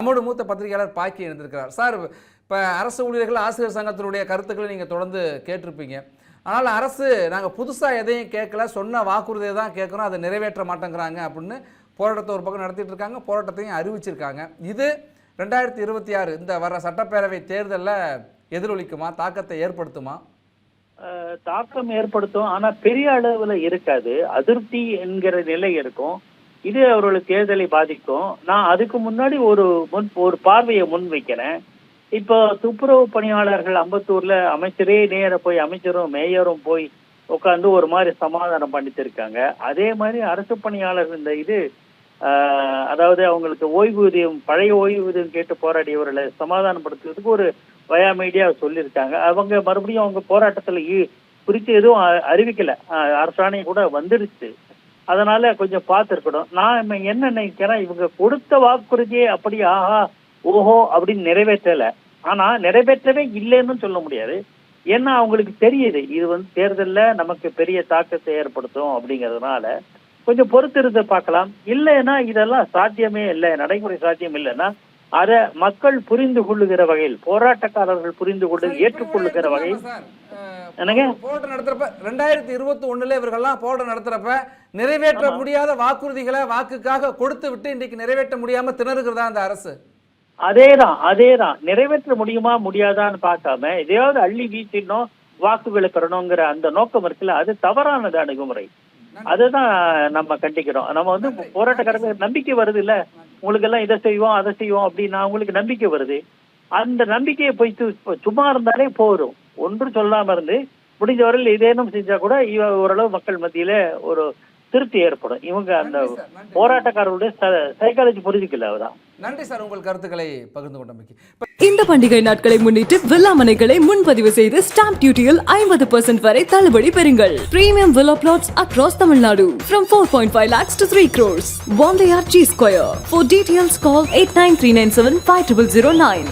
நம்மோடு மூத்த பத்திரிகையாளர் பாக்கி இருந்திருக்கிறார். சார், இப்போ அரசு ஊழியர்கள் ஆசிரியர் சங்கத்தினுடைய கருத்துக்களை நீங்கள் தொடர்ந்து கேட்டிருப்பீங்க. ஆனால் அரசு நாங்கள் புதுசாக எதையும் கேட்கல, சொன்ன வாக்குறுதியை தான் கேட்குறோம், அதை நிறைவேற்ற மாட்டேங்கிறாங்க அப்படின்னு போராட்டத்தை ஒரு பக்கம் நடத்திட்டு இருக்காங்க, போராட்டத்தையும் அறிவிச்சிருக்காங்க. இது 2026 இந்த வர சட்டப்பேரவை தேர்தலில் எதிரொலிக்குமா, தாக்கத்தை ஏற்படுத்துமா? தாக்கம் ஏற்படுத்தும், ஆனா பெரிய அளவுல இருக்காது. அதிருப்தி என்கிற நிலை இருக்கும். இது அவர்களுக்கு தேர்தலை பாதிக்கும். நான் அதுக்கு முன்னாடி ஒரு பார்வையை முன் வைக்கிறேன். இப்போ துப்புரவு பணியாளர்கள் அம்பத்தூர்ல அமைச்சரே நேர போய், அமைச்சரும் மேயரும் போய் உட்காந்து ஒரு மாதிரி சமாதானம் பண்ணிட்டு இருக்காங்க. அதே மாதிரி அரசு பணியாளர்கள் இந்த இது அதாவது அவங்களுக்கு ஓய்வூதியம், பழைய ஓய்வூதியம் கேட்டு போராடியவர்களை சமாதானப்படுத்துறதுக்கு ஒரு வயா மீடியா சொல்லியிருக்காங்க. அவங்க மறுபடியும் அவங்க போராட்டத்துல குறித்து எதுவும் அறிவிக்கல, அரசாணை கூட வந்துடுச்சு. அதனால கொஞ்சம் பார்த்துருக்கணும். நான் என்ன நினைக்கிறேன், இவங்க கொடுத்த வாக்குறுதியே அப்படி ஆஹா ஓஹோ அப்படின்னு நிறைவேற்றல. ஆனா நிறைவேற்றவே இல்லைன்னு சொல்ல முடியாது. ஏன்னா அவங்களுக்கு தெரியுது இது தேர்தலில் நமக்கு பெரிய தாக்கத்தை ஏற்படுத்தும் அப்படிங்கிறதுனால கொஞ்சம் பொறுத்திருந்து பார்க்கலாம். இல்லைன்னா இதெல்லாம் சாத்தியமே இல்லை, நடைமுறை சாத்தியம் இல்லைன்னா அதை மக்கள் புரிந்து கொள்ளுகிற வகையில், போராட்டக்காரர்கள் புரிந்து கொண்டு ஏற்றுக்கொள்ளுகிற வகையில் போராட்டம் நடத்துறப்ப 2021 இவர்கள்லாம் போராட்டம் நடத்துறப்ப நிறைவேற்ற முடியாத வாக்குறுதிகளை வாக்குக்காக கொடுத்து விட்டு இன்றைக்கு நிறைவேற்ற முடியாம திணறுகிறதா அந்த அரசு? அதேதான் நிறைவேற்ற முடியுமா முடியாதான்னு பார்க்காம எதையாவது அள்ளி வீசிடணும், வாக்குகளை பெறணுங்கிற அந்த நோக்கம் இருக்குல்ல, அது தவறானது அணுகுமுறை. அதுதான் நம்ம கண்டிக்கிறோம். நம்ம போராட்டக்காரங்க நம்பிக்கை வருது இல்ல, உங்களுக்கு எல்லாம் இதை செய்வோம் அதை செய்வோம் அப்படின்னா அவங்களுக்கு நம்பிக்கை வருது. அந்த நம்பிக்கையை போயிட்டு சும்மா இருந்தாலே போரும். ஒன்றும் சொல்லாம இருந்து முடிஞ்ச வரையில் இதேனும் செஞ்சா கூட ஓரளவு மக்கள் மத்தியில ஒரு திருப்தி ஏற்படும். இவங்க அந்த போராட்டக்காரர்களுடைய சைக்காலஜி புரிஞ்சுக்கல. அவதான். நன்றி சார், உங்கள் கருத்துக்களை பகிர்ந்து கொண்டமைக்கு. இந்த பண்டிகை நாட்களை முன்னிட்டு வில்லா மனைகளை முன்பதிவு செய்து ஸ்டாம்ப் டியூட்டியில் 50% வரை தள்ளுபடி பெறுங்கள். Premium villa flats across Tamil Nadu from 4.5 lakhs to 3 crores. One layer G Square. For details call 8939750009.